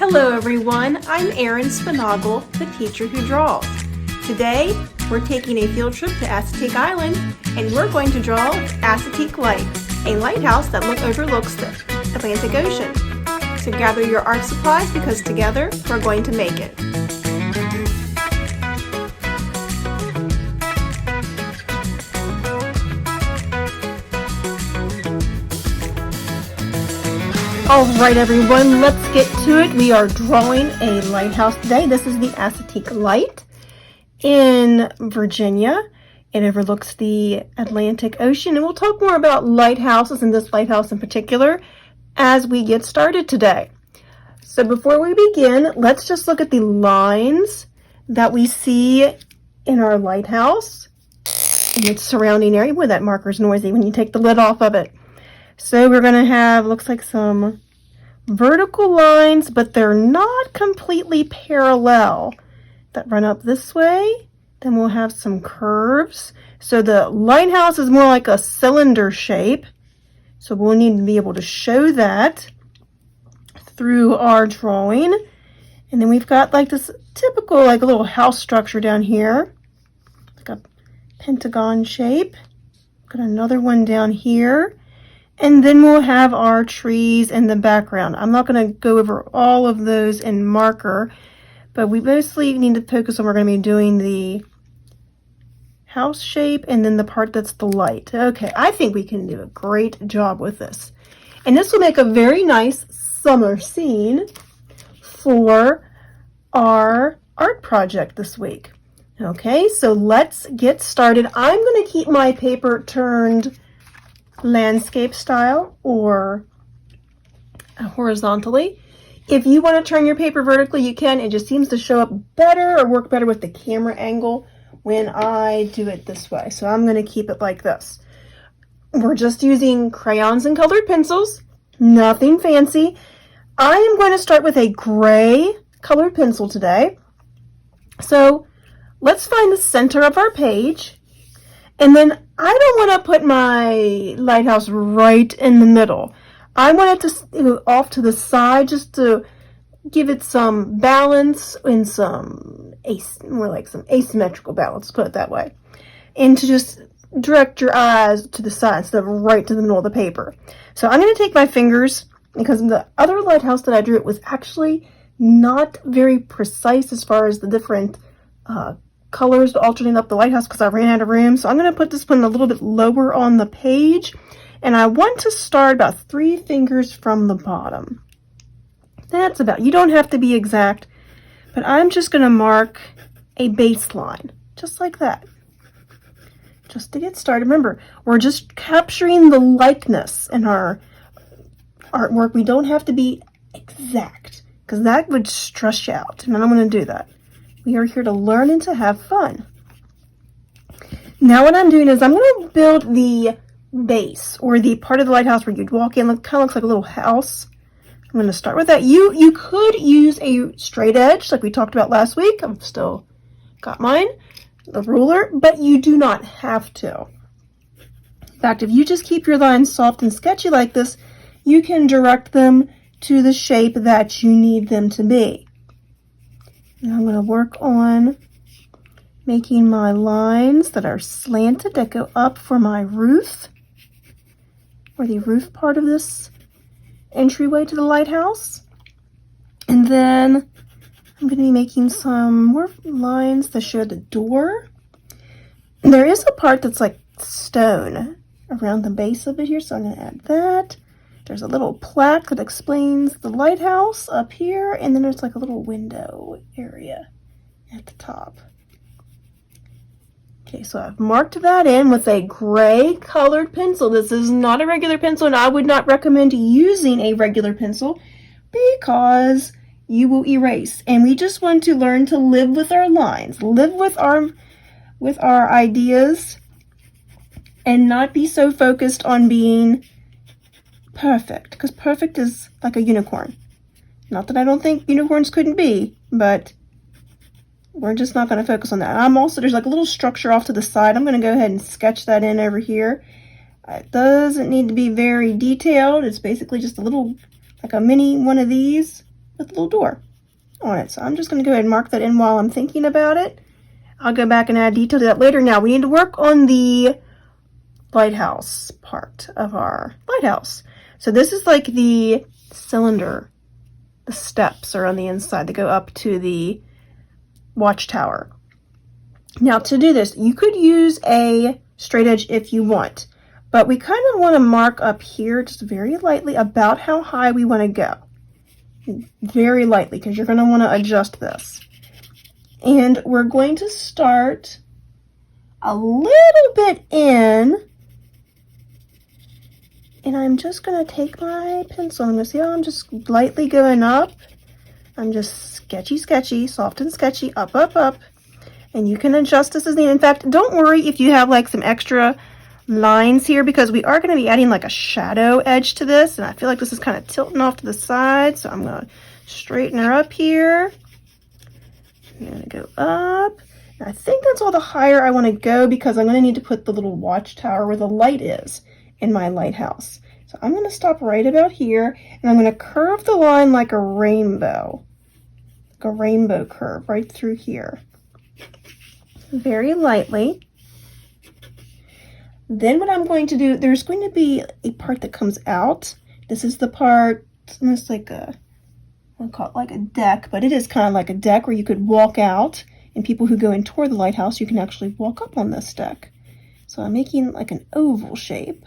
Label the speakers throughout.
Speaker 1: Hello everyone, I'm Erin Spinagle, the teacher who draws. Today, we're taking a field trip to Assateague Island and we're going to draw Assateague Light, a lighthouse that overlooks the Atlantic Ocean. So gather your art supplies because together, we're going to make it. Alright everyone, let's get to it. We are drawing a lighthouse today. This is the Assateague Light in Virginia. It overlooks the Atlantic Ocean, and we'll talk more about lighthouses and this lighthouse in particular as we get started today. So before we begin, let's just look at the lines that we see in our lighthouse and its surrounding area. Boy, that marker's noisy when you take the lid off of it. So we're going to have, looks like some vertical lines, but they're not completely parallel, that run up this way. Then we'll have some curves. So the lighthouse is more like a cylinder shape. So we'll need to be able to show that through our drawing. And then we've got like this typical, like a little house structure down here, like a pentagon shape. Got another one down here. And then we'll have our trees in the background. I'm not going to go over all of those in marker, but we mostly need to focus on, we're going to be doing the house shape and then the part that's the light. Okay, I think we can do a great job with this. And this will make a very nice summer scene for our art project this week. Okay, so let's get started. I'm going to keep my paper turned landscape style or horizontally. If you want to turn your paper vertically, you can. It just seems to show up better or work better with the camera angle when I do it this way. So I'm going to keep it like this. We're just using crayons and colored pencils, nothing fancy. I am going to start with a gray colored pencil today. So let's find the center of our page. And then I don't want to put my lighthouse right in the middle. I want it to go off to the side just to give it some balance and some more like some asymmetrical balance, put it that way. And to just direct your eyes to the side instead of right to the middle of the paper. So I'm going to take my fingers, because the other lighthouse that I drew, it was actually not very precise as far as the different colors to alternate up the lighthouse because I ran out of room. So I'm going to put this one a little bit lower on the page, and I want to start about 3 fingers from the bottom. That's about, you don't have to be exact, but I'm just going to mark a baseline just like that, just to get started. Remember, we're just capturing the likeness in our artwork. We don't have to be exact because that would stress you out, and I don't want to do that. We are here to learn and to have fun. Now what I'm doing is I'm going to build the base, or the part of the lighthouse where you'd walk in. It kind of looks like a little house. I'm going to start with that. You could use a straight edge like we talked about last week. I've still got mine, the ruler, but you do not have to. In fact, if you just keep your lines soft and sketchy like this, you can direct them to the shape that you need them to be. And I'm going to work on making my lines that are slanted that go up for my roof, or the roof part of this entryway to the lighthouse. And then I'm going to be making some more lines to show the door. And there is a part that's like stone around the base of it here, so I'm going to add that. There's a little plaque that explains the lighthouse up here, and then there's like a little window area at the top. Okay, so I've marked that in with a gray colored pencil. This is not a regular pencil, and I would not recommend using a regular pencil because you will erase. And we just want to learn to live with our lines, live with our ideas, and not be so focused on being perfect, because perfect is like a unicorn. Not that I don't think unicorns couldn't be, but we're just not going to focus on that. There's like a little structure off to the side. I'm going to go ahead and sketch that in over here. It doesn't need to be very detailed. It's basically just a little, like a mini one of these with a little door on it. So I'm just going to go ahead and mark that in while I'm thinking about it. I'll go back and add detail to that later. Now we need to work on the lighthouse part of our lighthouse. So this is like the cylinder. The steps are on the inside that go up to the watchtower. Now to do this, you could use a straight edge if you want, but we kind of want to mark up here just very lightly about how high we want to go. Very lightly, because you're going to want to adjust this. And we're going to start a little bit in, and I'm just going to take my pencil. I'm going to see how I'm just lightly going up. I'm just sketchy, soft and sketchy, up, up, up. And you can adjust this as needed. In fact, don't worry if you have like some extra lines here, because we are going to be adding like a shadow edge to this. And I feel like this is kind of tilting off to the side. So I'm going to straighten her up here. I'm going to go up. And I think that's all the higher I want to go, because I'm going to need to put the little watchtower where the light is in my lighthouse. So I'm going to stop right about here, and I'm going to curve the line like a rainbow curve right through here, very lightly. Then what I'm going to do, there's going to be a part that comes out. This is the part, it's almost like I'll call it like a deck, but it is kind of like a deck where you could walk out, and people who go and tour the lighthouse, you can actually walk up on this deck. So I'm making like an oval shape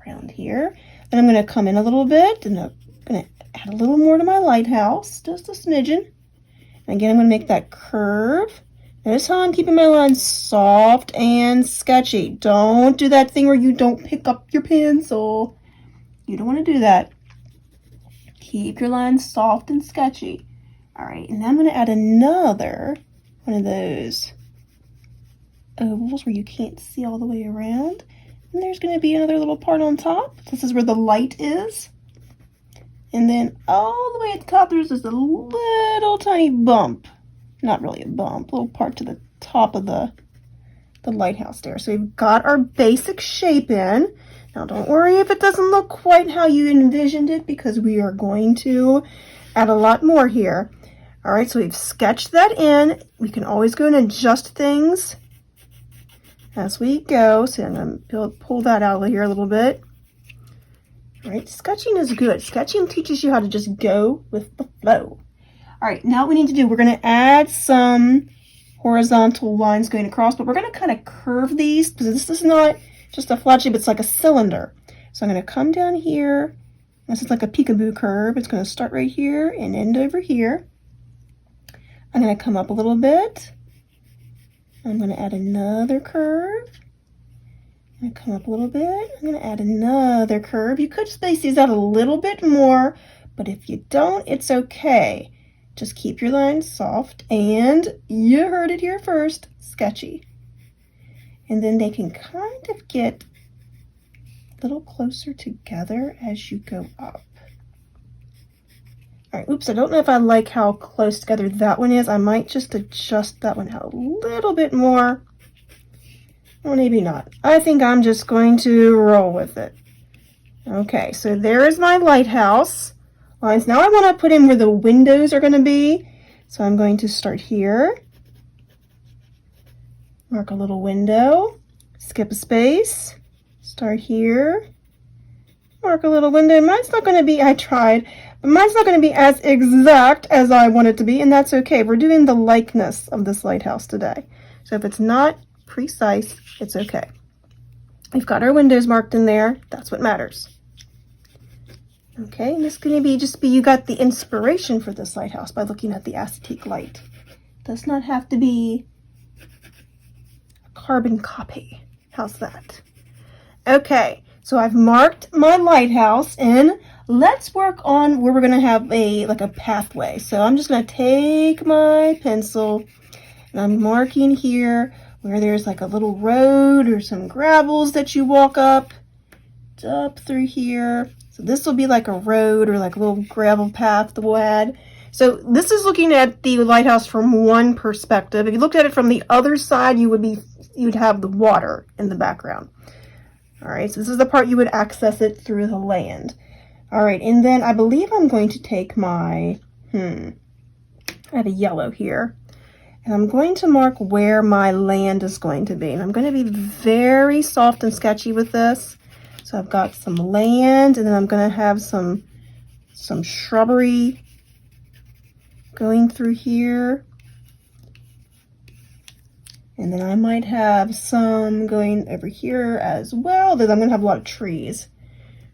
Speaker 1: around here. Then I'm going to come in a little bit, and I'm going to add a little more to my lighthouse, just a smidgen. And again, I'm going to make that curve. Notice how I'm keeping my lines soft and sketchy. Don't do that thing where you don't pick up your pencil. You don't want to do that. Keep your lines soft and sketchy. All right, and now I'm going to add another one of those ovals where you can't see all the way around. And there's going to be another little part on top. This is where the light is. And then all the way at the top, there's just a little tiny bump. Not really a bump, a little part to the top of the lighthouse there. So we've got our basic shape in. Now don't worry if it doesn't look quite how you envisioned it, because we are going to add a lot more here. All right, so we've sketched that in. We can always go and adjust things as we go. So I'm going to pull that out of here a little bit. All right, sketching is good. Sketching teaches you how to just go with the flow. All right, now what we need to do, we're going to add some horizontal lines going across, but we're going to kind of curve these, because this is not just a flat shape, it's like a cylinder. So I'm going to come down here. This is like a peekaboo curve. It's going to start right here and end over here. I'm going to come up a little bit. I'm going to add another curve. I'm going to come up a little bit. I'm going to add another curve. You could space these out a little bit more, but if you don't, it's okay. Just keep your lines soft, and you heard it here first, sketchy. And then they can kind of get a little closer together as you go up. All right, oops, I don't know if I like how close together that one is. I might just adjust that one out a little bit more. Or maybe not. I think I'm just going to roll with it. Okay, so there is my lighthouse lines. Now I want to put in where the windows are going to be. So I'm going to start here. Mark a little window. Skip a space. Start here. Mark a little window. Mine's not going to be, I tried, but mine's not going to be as exact as I want it to be, and that's okay. We're doing the likeness of this lighthouse today. So if it's not precise, it's okay. We've got our windows marked in there. That's what matters. Okay, and this is going to be you got the inspiration for this lighthouse by looking at the Assateague Light. It does not have to be a carbon copy. How's that? Okay, so I've marked my lighthouse, and let's work on where we're going to have like a pathway. So I'm just going to take my pencil, and I'm marking here where there's like a little road or some gravels that you walk up through here. So this will be like a road or like a little gravel path that we'll add. So this is looking at the lighthouse from one perspective. If you looked at it from the other side, you'd have the water in the background. All right, so this is the part you would access it through the land. All right, and then I believe I'm going to take my, I have a yellow here, and I'm going to mark where my land is going to be. And I'm going to be very soft and sketchy with this. So I've got some land, and then I'm going to have some shrubbery going through here. And then I might have some going over here as well. Then I'm going to have a lot of trees.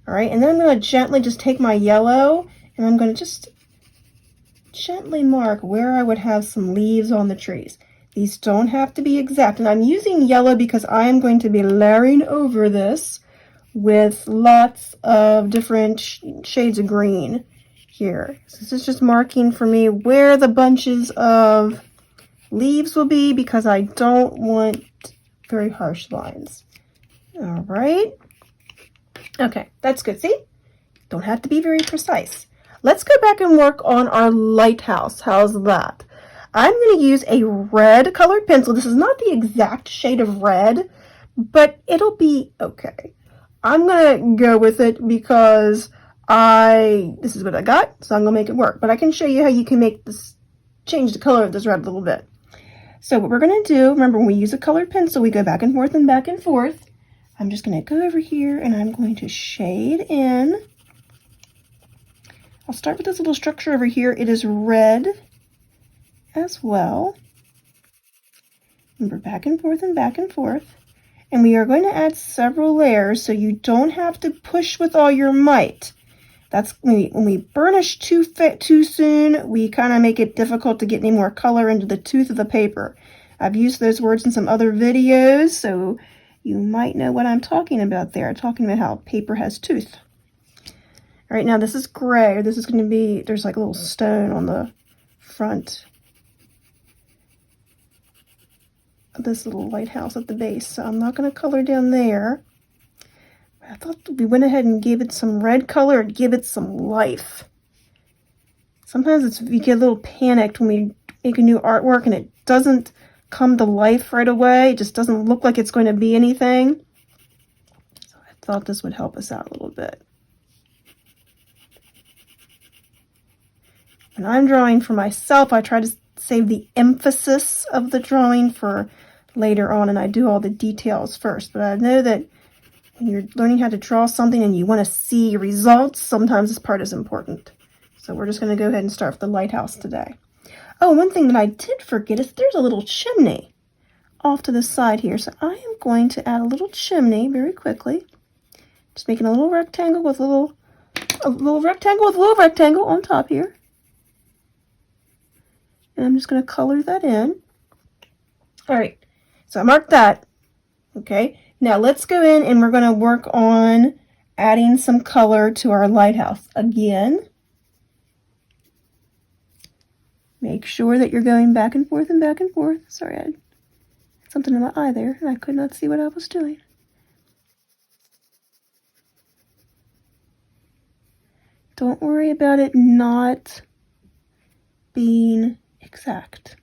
Speaker 1: All right, and then I'm going to gently just take my yellow, and I'm going to just gently mark where I would have some leaves on the trees. These don't have to be exact, and I'm using yellow because I am going to be layering over this with lots of different shades of green here. So this is just marking for me where the bunches of leaves will be because I don't want very harsh lines. All right. Okay, that's good. See? Don't have to be very precise. Let's go back and work on our lighthouse. How's that? I'm going to use a red colored pencil. This is not the exact shade of red, but it'll be okay. I'm going to go with it because this is what I got, so I'm going to make it work. But I can show you how you can make this, change the color of this red a little bit. So what we're going to do, remember when we use a colored pencil, we go back and forth and back and forth. I'm just going to go over here and I'm going to shade in. I'll start with this little structure over here. It is red as well. Remember, back and forth and back and forth. And we are going to add several layers so you don't have to push with all your might. That's when we burnish too soon, we kind of make it difficult to get any more color into the tooth of the paper. I've used those words in some other videos, so you might know what I'm talking about there. I'm talking about how paper has tooth. All right, now this is gray. This is going to be, there's like a little stone on the front of this little lighthouse at the base. So I'm not going to color down there. I thought we went ahead and gave it some red color and give it some life. Sometimes you get a little panicked when we make a new artwork and it doesn't come to life right away. It just doesn't look like it's going to be anything. So I thought this would help us out a little bit. When I'm drawing for myself, I try to save the emphasis of the drawing for later on, and I do all the details first. But I know that when you're learning how to draw something and you want to see results, sometimes this part is important. So we're just going to go ahead and start with the lighthouse today. Oh, one thing that I did forget is there's a little chimney off to the side here. So I am going to add a little chimney very quickly. Just making a little rectangle with a little rectangle on top here. And I'm just going to color that in. All right, so I marked that. Okay, now let's go in and we're going to work on adding some color to our lighthouse. Again, make sure that you're going back and forth and back and forth. Sorry, I had something in my eye there and I could not see what I was doing. Don't worry about it not being exact.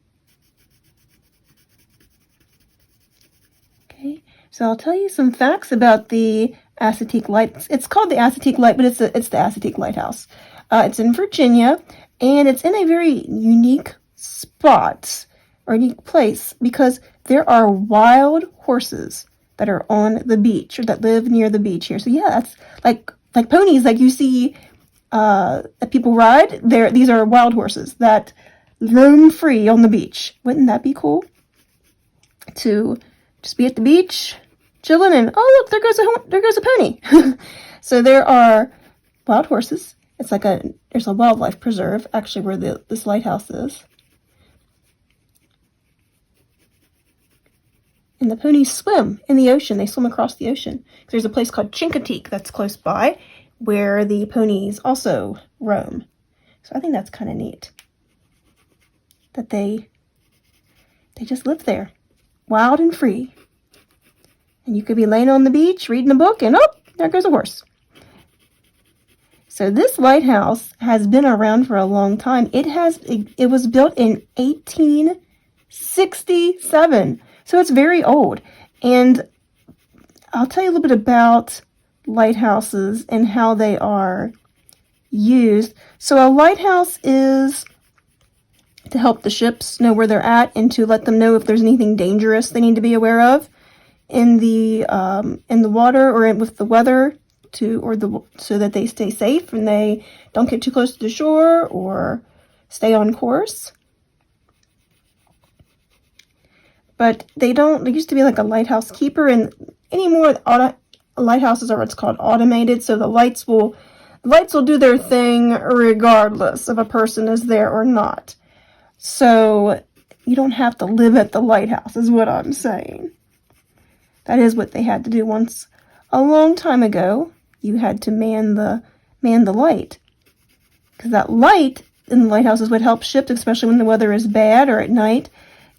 Speaker 1: Okay, so I'll tell you some facts about the Assateague Light. It's called the Assateague Light, but it's the Assateague Lighthouse. It's in Virginia, and it's in a very unique spot or unique place because there are wild horses that are on the beach or that live near the beach here. So yeah, that's like ponies, like you see that people ride. These are wild horses that roam free on the beach. Wouldn't that be cool? To just be at the beach, chilling, and oh look, there goes a pony. So there are wild horses. It's like there's a wildlife preserve actually where this lighthouse is. And the ponies swim in the ocean. They swim across the ocean. There's a place called Chincoteague that's close by where the ponies also roam. So I think that's kind of neat that they just live there, wild and free. And you could be laying on the beach reading a book and oh, there goes a horse. So this lighthouse has been around for a long time. It was built in 1867. So it's very old. And I'll tell you a little bit about lighthouses and how they are used. So a lighthouse is to help the ships know where they're at and to let them know if there's anything dangerous they need to be aware of in the water or with the weather, so that they stay safe and they don't get too close to the shore or stay on course. But they used to be like a lighthouse keeper, and anymore lighthouses are what's called automated, so the lights will do their thing regardless if a person is there or not. So you don't have to live at the lighthouse, is what I'm saying. That is what they had to do once a long time ago. You had to man the light, because that light in the lighthouses would help ships, especially when the weather is bad or at night,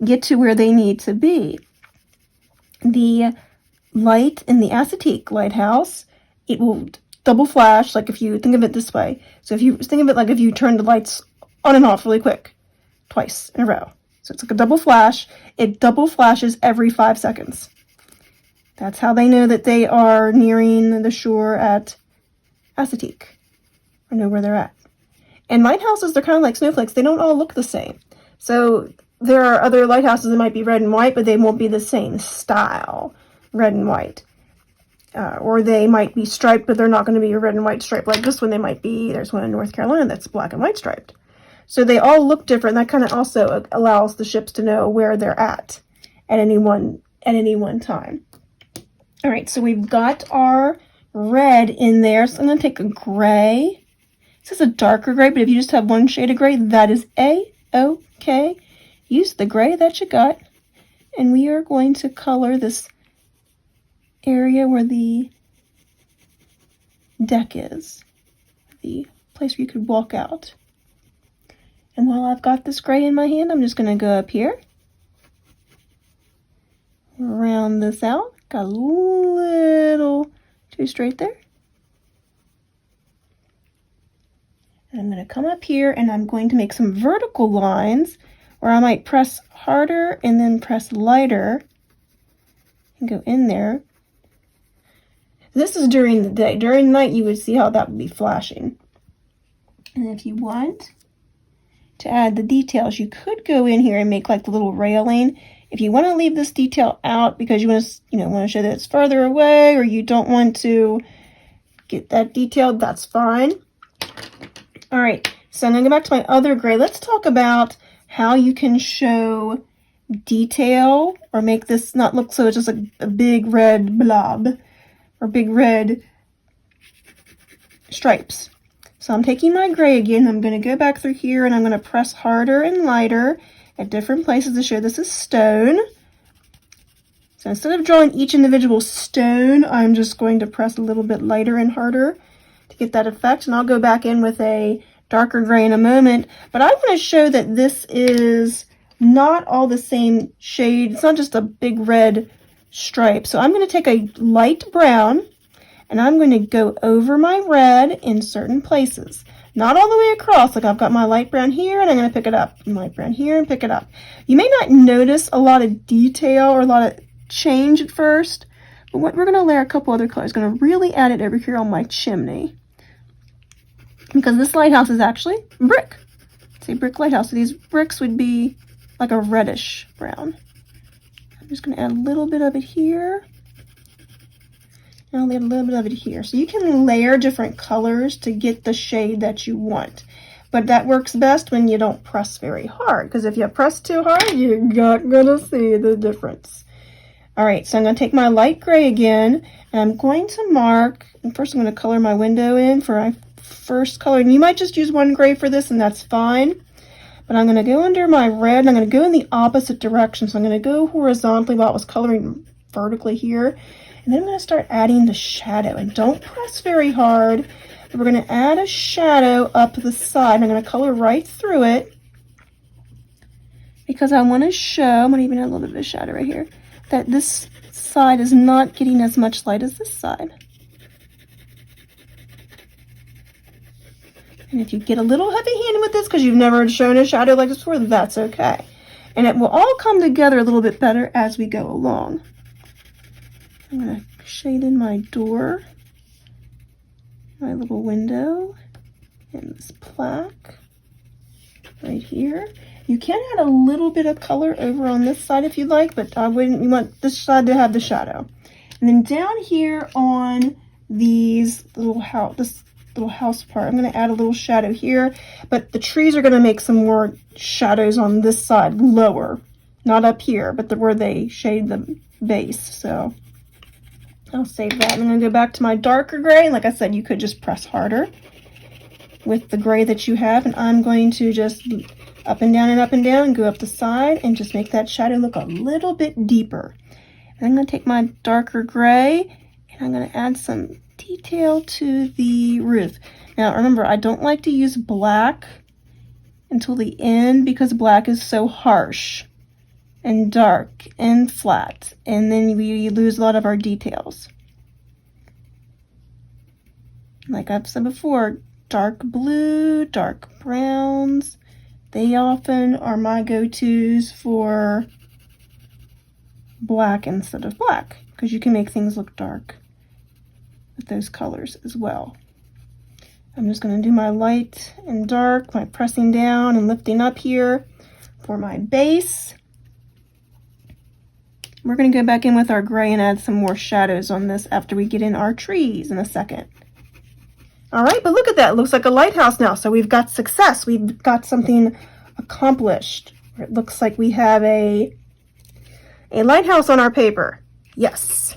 Speaker 1: get to where they need to be. The light in the Assateague Lighthouse, it will double flash, like if you think of it this way. So if you think of it like if you turn the lights on and off really quick, twice in a row. So it's like a double flash. It double flashes every 5 seconds. That's how they know that they are nearing the shore at Assateague, or know where they're at. And lighthouses, they're kind of like snowflakes. They don't all look the same. So there are other lighthouses that might be red and white, but they won't be the same style, red and white. Or they might be striped, but they're not going to be a red and white stripe like this one. They might be, there's one in North Carolina that's black and white striped. So they all look different. That kind of also allows the ships to know where they're at any one time. All right, so we've got our red in there. So I'm going to take a gray. This is a darker gray, but if you just have one shade of gray, that is A-OK. Use the gray that you got, and we are going to color this area where the deck is, the place where you could walk out. And while I've got this gray in my hand, I'm just going to go up here, round this out. Got a little too straight there. And I'm going to come up here and I'm going to make some vertical lines where I might press harder and then press lighter and go in there. This is during the day. During the night, you would see how that would be flashing. And if you want to add the details, you could go in here and make like the little railing. If you want to leave this detail out because you want to show that it's further away, or you don't want to get that detailed, that's fine. All right, so I'm going to go back to my other gray. Let's talk about how you can show detail or make this not look so it's just a big red blob or big red stripes. So I'm taking my gray again. I'm going to go back through here and I'm going to press harder and lighter at different places to show this is stone. So instead of drawing each individual stone, I'm just going to press a little bit lighter and harder to get that effect. And I'll go back in with a darker gray in a moment. But I want to show that this is not all the same shade. It's not just a big red stripe. So I'm going to take a light brown and I'm going to go over my red in certain places. Not all the way across, like I've got my light brown here and I'm going to pick it up. And light brown here and pick it up. You may not notice a lot of detail or a lot of change at first, but what we're going to layer a couple other colors. Going to really add it over here on my chimney. Because this lighthouse is actually brick. It's a brick lighthouse. So these bricks would be like a reddish brown. I'm just going to add a little bit of it here. And I'll add a little bit of it here. So you can layer different colors to get the shade that you want. But that works best when you don't press very hard. Because if you press too hard, you're not going to see the difference. Alright, so I'm going to take my light gray again. And I'm going to mark. And first I'm going to color my window in for my first color. And you might just use one gray for this and that's fine. But I'm going to go under my red. And I'm going to go in the opposite direction. So I'm going to go horizontally while I was coloring vertically here. And then I'm going to start adding the shadow. And don't press very hard. But we're going to add a shadow up the side. I'm going to color right through it. Because I want to show, I'm going to even add a little bit of shadow right here, that this side is not getting as much light as this side. And if you get a little heavy-handed with this because you've never shown a shadow like this before, that's okay. And it will all come together a little bit better as we go along. I'm going to shade in my door, my little window. And this plaque right here. You can add a little bit of color over on this side if you'd like, but I wouldn't. You want this side to have the shadow. And then down here on these little house, this little house part, I'm going to add a little shadow here, but the trees are going to make some more shadows on this side, lower, not up here, but where they shade the base. So I'll save that. I'm going to go back to my darker gray. Like I said, you could just press harder with the gray that you have, and I'm going to just up and down and up and down and go up the side and just make that shadow look a little bit deeper. And I'm going to take my darker gray and I'm going to add some detail to the roof. Now remember, I don't like to use black until the end because black is so harsh and dark and flat, and then we lose a lot of our details. Like I've said before, dark blue, dark browns, they often are my go-tos for black instead of black, because you can make things look dark with those colors as well. I'm just going to do my light and dark, my pressing down and lifting up here for my base. We're going to go back in with our gray and add some more shadows on this after we get in our trees in a second. All right, but look at that. It looks like a lighthouse now. So we've got success. We've got something accomplished. It looks like we have a lighthouse on our paper. Yes.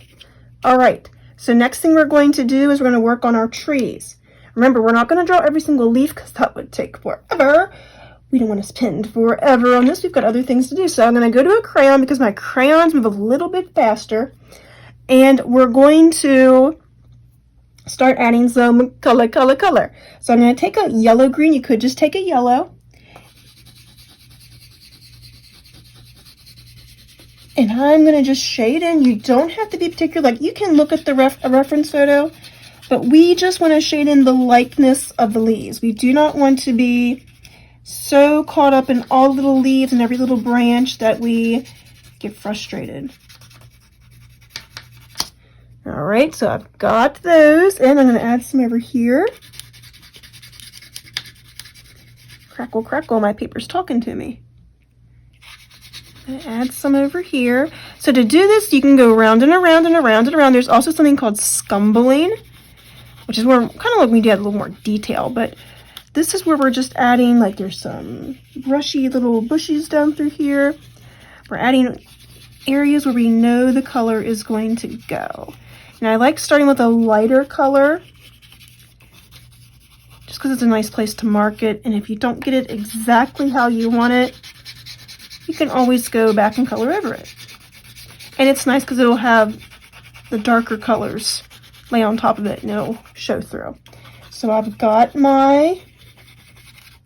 Speaker 1: All right. So next thing we're going to do is we're going to work on our trees. Remember, we're not going to draw every single leaf because that would take forever. We don't want to spend forever on this. We've got other things to do. So I'm going to go to a crayon because my crayons move a little bit faster. And we're going to start adding some color. So I'm going to take a yellow green. You could just take a yellow. And I'm going to just shade in. You don't have to be particular. Like, you can look at the reference photo, but we just want to shade in the likeness of the leaves. We do not want to be so caught up in all the little leaves and every little branch that we get frustrated. All right, so I've got those, and I'm going to add some over here. Crackle, crackle, my paper's talking to me. I'm gonna add some over here. So to do this, you can go around and around and around and around. There's also something called scumbling, which is where kind of like we did a little more detail, but this is where we're just adding, like, there's some brushy little bushes down through here. We're adding areas where we know the color is going to go. And I like starting with a lighter color just because it's a nice place to mark it. And if you don't get it exactly how you want it, you can always go back and color over it. And it's nice because it'll have the darker colors lay on top of it and it'll show through. So I've got my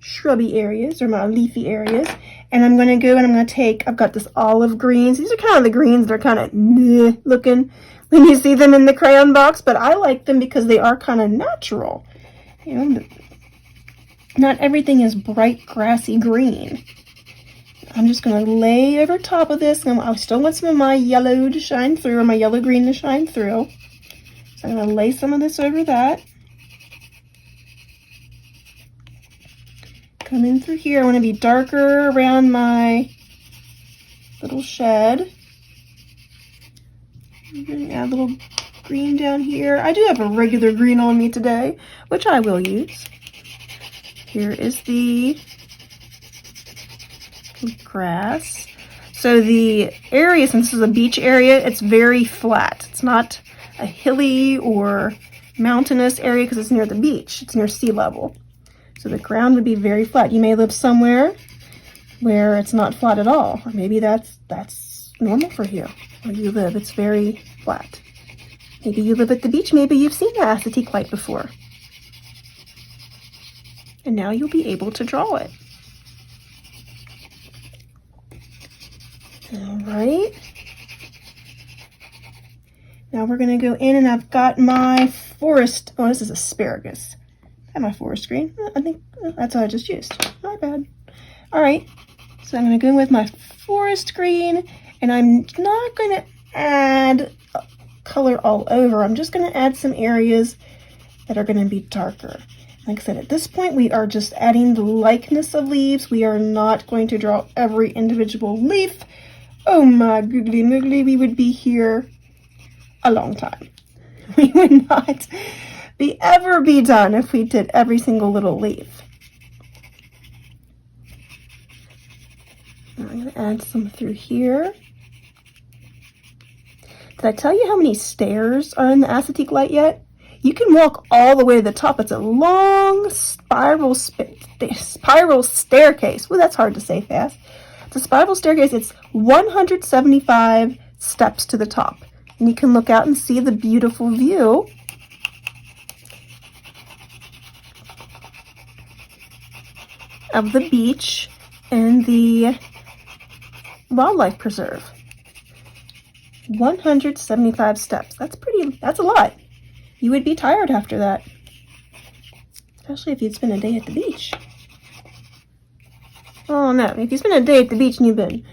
Speaker 1: shrubby areas, or my leafy areas, and I'm going to go and I'm going to take, I've got this olive greens. These are kind of the greens, they're kind of meh looking when you see them in the crayon box, but I like them because they are kind of natural. You know, not everything is bright grassy green. I'm just going to lay over top of this, and I still want some of my yellow to shine through, or my yellow green to shine through. So I'm going to lay some of this over that. Come in through here. I want to be darker around my little shed. I'm going to add a little green down here. I do have a regular green on me today, which I will use. Here is the grass. So the area, since this is a beach area, it's very flat. It's not a hilly or mountainous area because it's near the beach. It's near sea level. So the ground would be very flat. You may live somewhere where it's not flat at all, or maybe that's normal for you. Where you live, it's very flat. Maybe you live at the beach. Maybe you've seen the Assateague Light before. And now you'll be able to draw it. All right. Now we're going to go in, and I've got my forest. Oh, this is asparagus. I have my forest green. I think that's what I just used. My bad. All right. So I'm going to go in with my forest green, and I'm not going to add color all over. I'm just going to add some areas that are going to be darker. Like I said, at this point, we are just adding the likeness of leaves. We are not going to draw every individual leaf. Oh my googly moogly, we would be here a long time. We would not ever be done if we did every single little leaf. I'm going to add some through here. Did I tell you how many stairs are in the Assateague Light yet? You can walk all the way to the top. It's a long spiral staircase. Well, that's hard to say fast. It's a spiral staircase. It's 175 steps to the top. And you can look out and see the beautiful view of the beach and the wildlife preserve. 175 steps. That's a lot. You would be tired after that, especially if you'd spend a day at the beach. Oh no, if you spend a day at the beach and you've been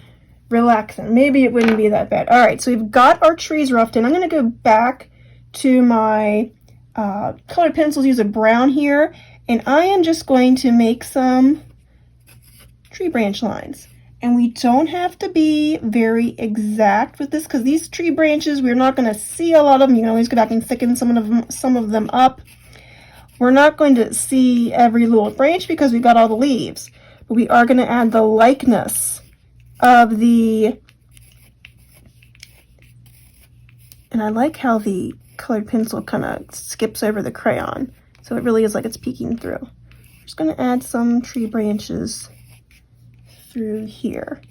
Speaker 1: relaxing, maybe it wouldn't be that bad. All right, so we've got our trees roughed in. I'm going to go back to my colored pencils, use a brown here, and I am just going to make some tree branch lines. And we don't have to be very exact with this because these tree branches, we're not going to see a lot of them. You can always go back and thicken some of them up. We're not going to see every little branch because we've got all the leaves. But we are going to add the likeness of the... And I like how the colored pencil kind of skips over the crayon. So it really is like it's peeking through. I'm just going to add some tree branches through here.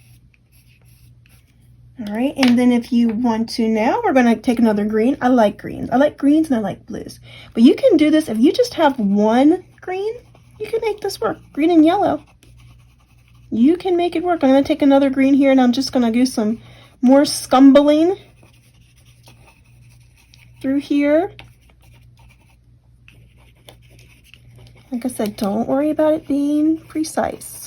Speaker 1: All right, and then if you want to now, we're going to take another green. I like greens. I like greens and I like blues. But you can do this if you just have one green, you can make this work. Green and yellow. You can make it work. I'm going to take another green here and I'm just going to do some more scumbling through here. Like I said, don't worry about it being precise.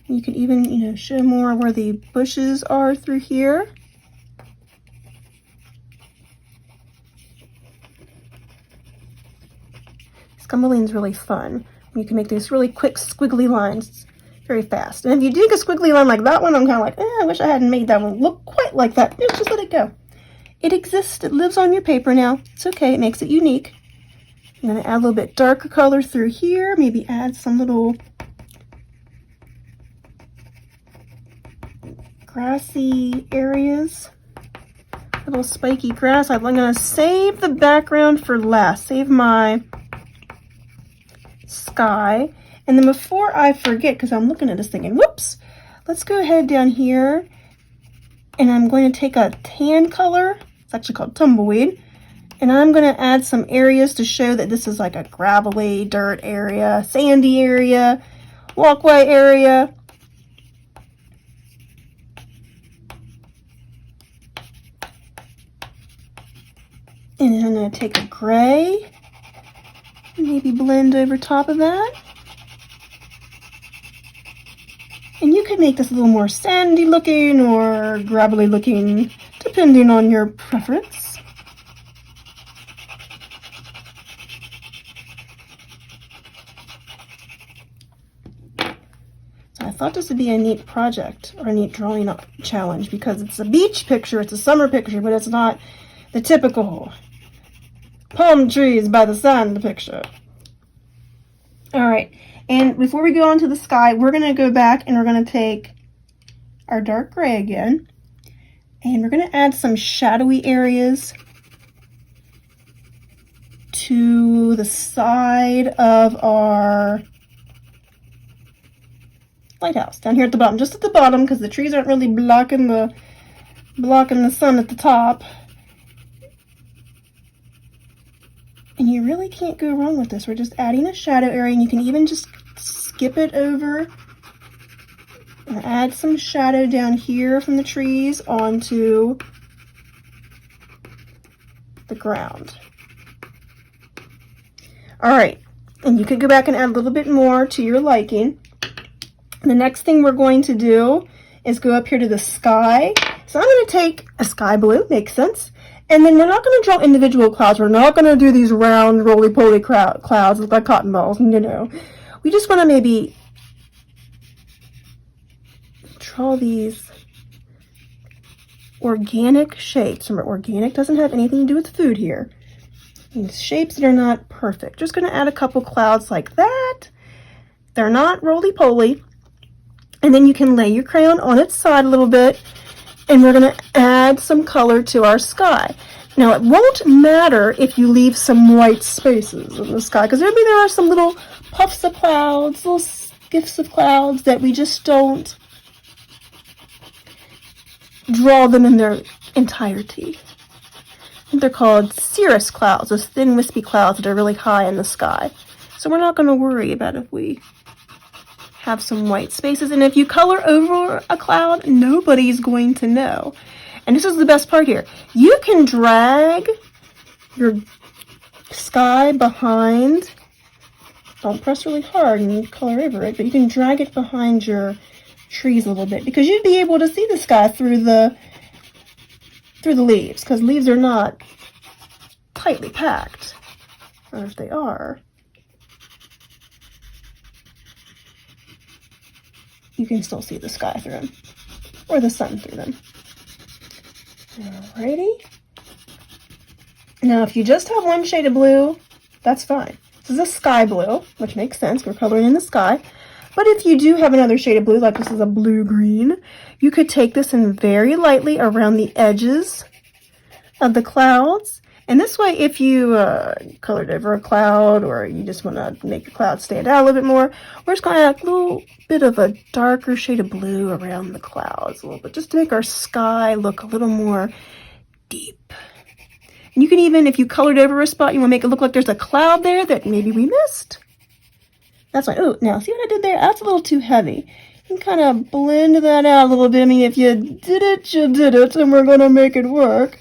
Speaker 1: You can even, show more where the bushes are through here. Scumbling is really fun. You can make these really quick squiggly lines very fast. And if you dig a squiggly line like that one, I'm kind of like, I wish I hadn't made that one look quite like that. Just let it go. It exists. It lives on your paper now. It's okay. It makes it unique. I'm going to add a little bit darker color through here. Maybe add some little grassy areas, little spiky grass. I'm going to save the background for last, save my sky. And then before I forget, because I'm looking at this thing and whoops, let's go ahead down here and I'm going to take a tan color, it's actually called tumbleweed, and I'm going to add some areas to show that this is like a gravelly dirt area, sandy area, walkway area. And then I'm going to take a gray, maybe blend over top of that. And you can make this a little more sandy looking or gravelly looking, depending on your preference. So I thought this would be a neat project or a neat drawing challenge because it's a beach picture, it's a summer picture, but it's not the typical palm trees by the sun picture. All right, and before we go on to the sky, we're going to go back and we're going to take our dark gray again, and we're going to add some shadowy areas to the side of our lighthouse down here at the bottom, just at the bottom, because the trees aren't really blocking the sun at the top. And you really can't go wrong with this. We're just adding a shadow area, and you can even just skip it over and add some shadow down here from the trees onto the ground. All right, and you could go back and add a little bit more to your liking. The next thing we're going to do is go up here to the sky. So I'm going to take a sky blue, makes sense, And then we're not going to draw individual clouds. We're not going to do these round, roly-poly clouds look like cotton balls. No. We just want to maybe draw these organic shapes. Remember, organic doesn't have anything to do with food here. These shapes that are not perfect. Just going to add a couple clouds like that. They're not roly-poly. And then you can lay your crayon on its side a little bit, and we're going to add some color to our sky. Now, it won't matter if you leave some white spaces in the sky, because maybe there are some little puffs of clouds, little skiffs of clouds that we just don't draw them in their entirety. I think they're called cirrus clouds, those thin wispy clouds that are really high in the sky. So we're not going to worry about if we have some white spaces. And if you color over a cloud, nobody's going to know. And this is the best part here. You can drag your sky behind. Don't press really hard and color over it, but you can drag it behind your trees a little bit, because you'd be able to see the sky through the leaves, because leaves are not tightly packed. Or if they are, you can still see the sky through them, or the sun through them. Alrighty. Now, if you just have one shade of blue, that's fine. This is a sky blue, which makes sense. We're coloring in the sky. But if you do have another shade of blue, like this is a blue-green, you could take this and very lightly around the edges of the clouds. And this way, if you colored over a cloud, or you just want to make your cloud stand out a little bit more, we're just going to add a little bit of a darker shade of blue around the clouds a little bit, just to make our sky look a little more deep. And you can even, if you colored over a spot, you want to make it look like there's a cloud there that maybe we missed. That's fine. Oh, now see what I did there? That's a little too heavy. You can kind of blend that out a little bit. I mean, if you did it, you did it, and we're going to make it work.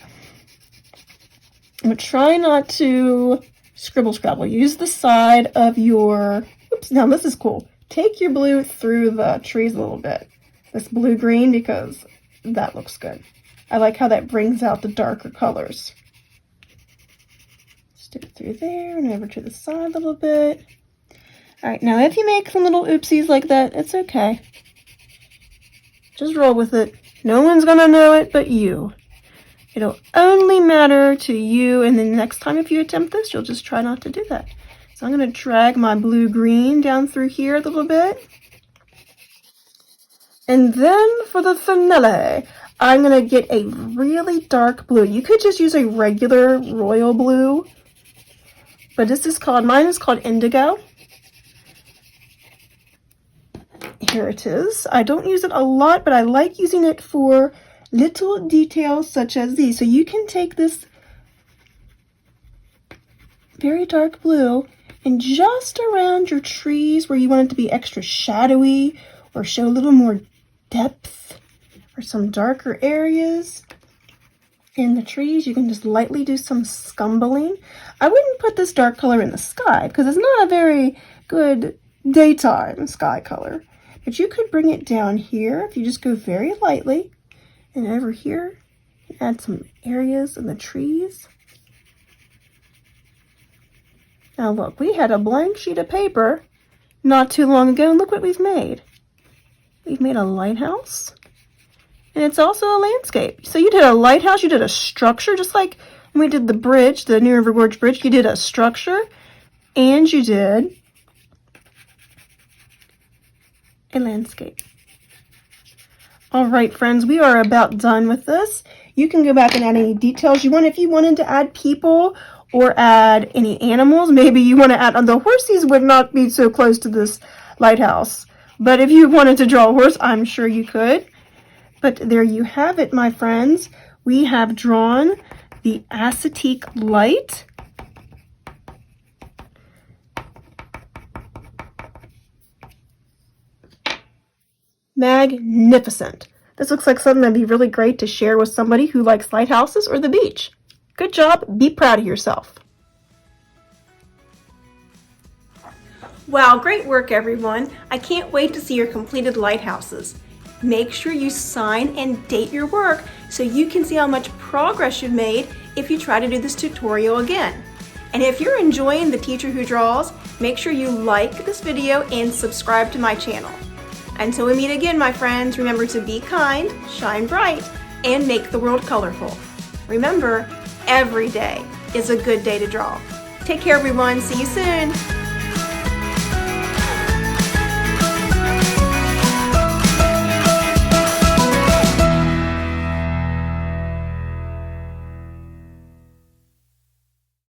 Speaker 1: But try not to scribble scrabble. Use the side of your, oops, now this is cool. Take your blue through the trees a little bit. This blue-green, because that looks good. I like how that brings out the darker colors. Stick it through there and over to the side a little bit. All right, now if you make some little oopsies like that, it's okay. Just roll with it. No one's gonna know it but you. It'll only matter to you, and then next time if you attempt this, you'll just try not to do that. So I'm going to drag my blue-green down through here a little bit. And then for the finale, I'm going to get a really dark blue. You could just use a regular royal blue, but this is called, mine is called indigo. Here it is. I don't use it a lot, but I like using it for little details such as these. So you can take this very dark blue and just around your trees where you want it to be extra shadowy or show a little more depth, or some darker areas in the trees, you can just lightly do some scumbling. I wouldn't put this dark color in the sky because it's not a very good daytime sky color, but you could bring it down here if you just go very lightly. And over here, add some areas in the trees. Now look, we had a blank sheet of paper not too long ago, and look what we've made. We've made a lighthouse, and it's also a landscape. So you did a lighthouse, you did a structure, just like when we did the bridge, the New River Gorge Bridge, you did a structure, and you did a landscape. All right, friends, we are about done with this. You can go back and add any details you want. If you wanted to add people or add any animals, maybe you want to add, the horses would not be so close to this lighthouse. But if you wanted to draw a horse, I'm sure you could. But there you have it, my friends. We have drawn the Assateague Light. Magnificent. This looks like something that'd be really great to share with somebody who likes lighthouses or the beach. Good job. Be proud of yourself. Wow, great work, everyone. I can't wait to see your completed lighthouses. Make sure you sign and date your work so you can see how much progress you've made if you try to do this tutorial again. And if you're enjoying The Teacher Who Draws, make sure you like this video and subscribe to my channel. Until we meet again, my friends, remember to be kind, shine bright, and make the world colorful. Remember, every day is a good day to draw. Take care, everyone. See you soon.